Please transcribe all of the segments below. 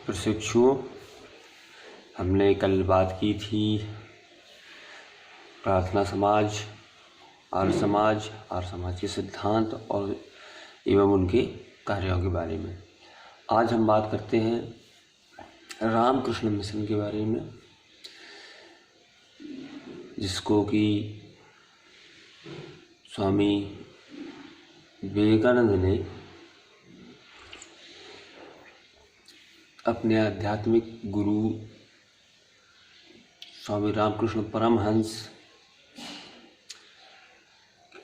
प्रशिक्षुओं, हमने कल बात की थी प्रार्थना समाज, आर्य समाज के सिद्धांत और एवं उनके कार्यों के बारे में। आज हम बात करते हैं रामकृष्ण मिशन के बारे में, जिसको कि स्वामी विवेकानंद ने अपने आध्यात्मिक गुरु स्वामी रामकृष्ण परमहंस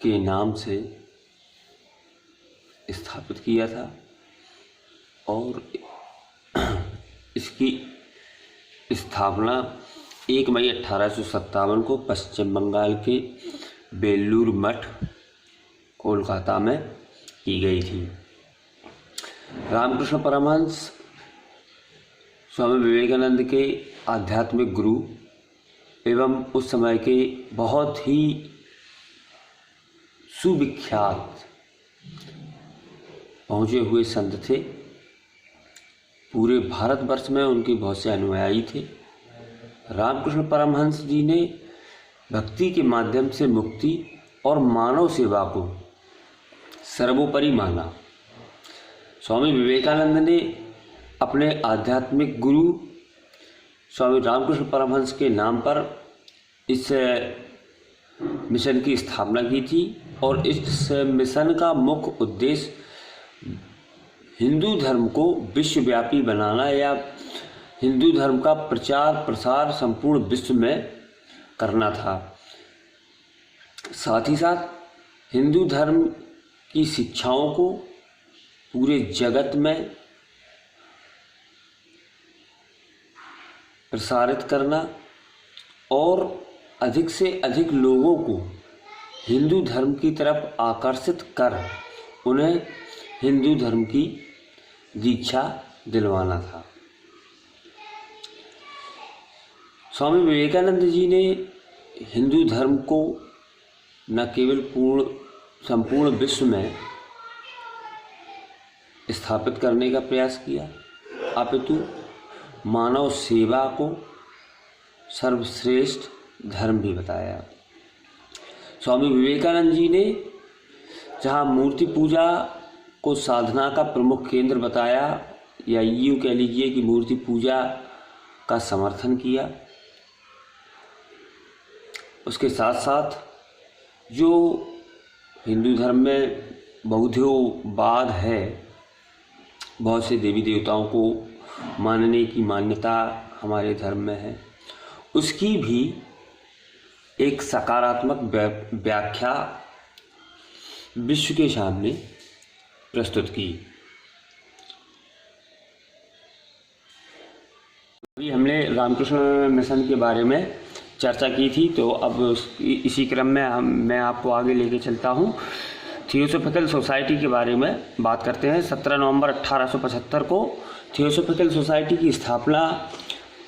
के नाम से स्थापित किया था और इसकी स्थापना 1 मई 1857 को पश्चिम बंगाल के बेलूर मठ, कोलकाता में की गई थी। रामकृष्ण परमहंस स्वामी विवेकानंद के आध्यात्मिक गुरु एवं उस समय के बहुत ही सुविख्यात पहुँचे हुए संत थे। पूरे भारतवर्ष में उनके बहुत से अनुयायी थे। रामकृष्ण परमहंस जी ने भक्ति के माध्यम से मुक्ति और मानव सेवा को सर्वोपरि माना। स्वामी विवेकानंद ने अपने आध्यात्मिक गुरु स्वामी रामकृष्ण परमहंस के नाम पर इस मिशन की स्थापना की थी और इस मिशन का मुख्य उद्देश्य हिंदू धर्म को विश्वव्यापी बनाना या हिंदू धर्म का प्रचार प्रसार संपूर्ण विश्व में करना था। साथ ही साथ हिंदू धर्म की शिक्षाओं को पूरे जगत में प्रसारित करना और अधिक से अधिक लोगों को हिंदू धर्म की तरफ आकर्षित कर उन्हें हिंदू धर्म की दीक्षा दिलवाना था। स्वामी विवेकानंद जी ने हिंदू धर्म को न केवल संपूर्ण विश्व में स्थापित करने का प्रयास किया, अपितु मानव सेवा को सर्वश्रेष्ठ धर्म भी बताया। स्वामी विवेकानंद जी ने जहाँ मूर्ति पूजा को साधना का प्रमुख केंद्र बताया, या यूँ कह लीजिए कि मूर्ति पूजा का समर्थन किया, उसके साथ साथ जो हिंदू धर्म में बौद्धोवाद है, बहुत से देवी देवताओं को मानने की मान्यता हमारे धर्म में है, उसकी भी एक सकारात्मक व्याख्या विश्व के सामने प्रस्तुत की। अभी हमने रामकृष्ण मिशन के बारे में चर्चा की थी, तो अब इसी क्रम में मैं आपको आगे लेके चलता हूँ। थियोसॉफिकल सोसाइटी के बारे में बात करते हैं। 17 नवंबर 1875 को थियोसॉफिकल सोसाइटी की स्थापना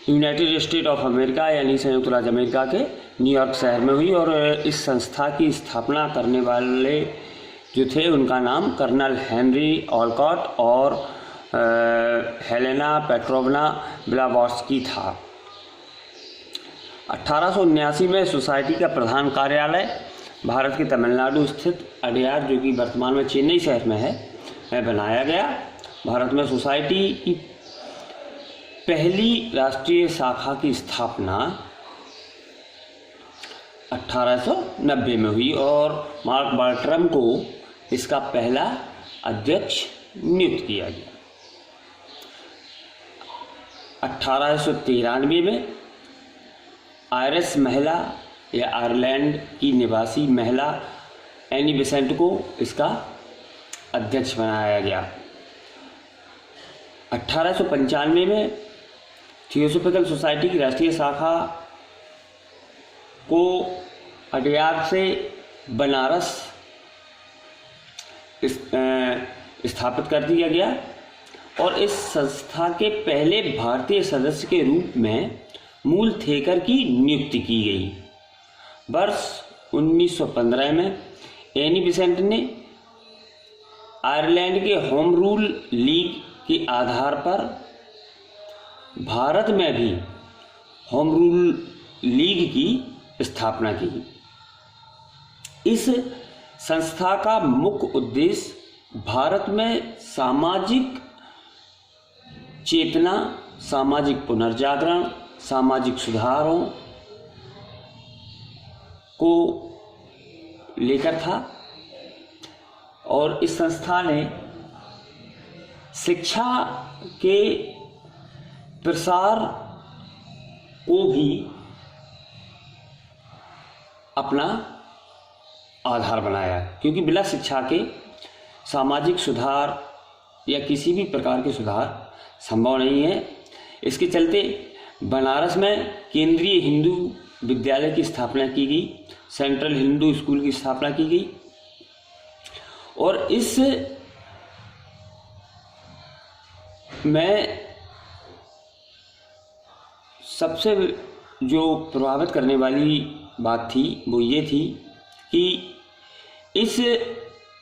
यूनाइटेड स्टेट ऑफ अमेरिका यानी संयुक्त राज्य अमेरिका के न्यूयॉर्क शहर में हुई और इस संस्था की स्थापना करने वाले जो थे उनका नाम कर्नल हेनरी ऑलकॉट और हेलेना पेट्रोवना ब्लावॉत्स्की था। 1879 में सोसाइटी का प्रधान कार्यालय भारत के तमिलनाडु स्थित अडयार, जो कि वर्तमान में चेन्नई शहर में है, बनाया गया। भारत में सोसाइटी की पहली राष्ट्रीय शाखा की स्थापना 1890 में हुई और मार्क बार्ट्रम को इसका पहला अध्यक्ष नियुक्त किया गया। 1893 में आयरिश महिला या आयरलैंड की निवासी महिला एनी बेसेंट को इसका अध्यक्ष बनाया गया। 1895 में थियोसॉफिकल सोसाइटी की राष्ट्रीय शाखा को अडयार से बनारस स्थापित कर दिया गया और इस संस्था के पहले भारतीय सदस्य के रूप में मूल थेकर की नियुक्ति की गई। वर्ष 1915 में एनी बेसेंट ने आयरलैंड के होम रूल लीग के आधार पर भारत में भी होम रूल लीग की स्थापना की। इस संस्था का मुख्य उद्देश्य भारत में सामाजिक चेतना, सामाजिक पुनर्जागरण, सामाजिक सुधारों को लेकर था और इस संस्था ने शिक्षा के प्रसार को भी अपना आधार बनाया, क्योंकि बिना शिक्षा के सामाजिक सुधार या किसी भी प्रकार के सुधार संभव नहीं है। इसके चलते बनारस में केंद्रीय हिंदू विद्यालय की स्थापना की गई, सेंट्रल हिंदू स्कूल की स्थापना की गई और इस में सबसे जो प्रभावित करने वाली बात थी वो ये थी कि इस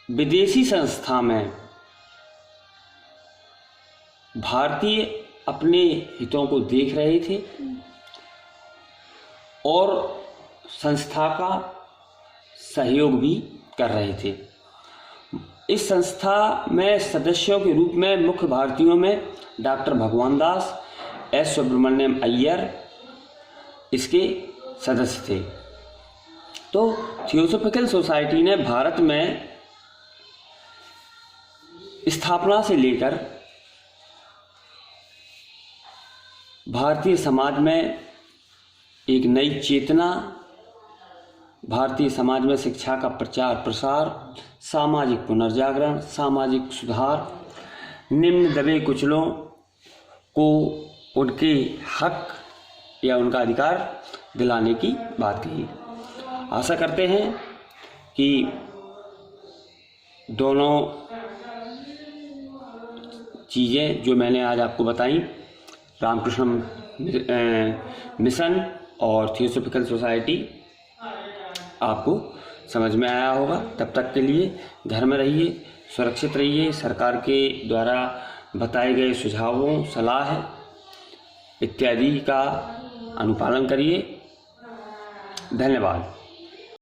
विदेशी संस्था में भारतीय अपने हितों को देख रहे थे और संस्था का सहयोग भी कर रहे थे। इस संस्था में सदस्यों के रूप में मुख्य भारतीयों में डॉक्टर भगवान दास, एस सुब्रमण्यम अय्यर इसके सदस्य थे। तो थियोसॉफिकल सोसाइटी ने भारत में स्थापना से लेकर भारतीय समाज में एक नई चेतना, भारतीय समाज में शिक्षा का प्रचार प्रसार, सामाजिक पुनर्जागरण, सामाजिक सुधार, निम्न दबे कुचलों को उनके हक या उनका अधिकार दिलाने की बात कही। आशा करते हैं कि दोनों चीज़ें जो मैंने आज आपको बताई, रामकृष्ण मिशन और थियोसॉफिकल सोसाइटी, आपको समझ में आया होगा। तब तक के लिए घर में रहिए, सुरक्षित रहिए, सरकार के द्वारा बताए गए सुझावों, सलाह इत्यादि का अनुपालन करिए। धन्यवाद।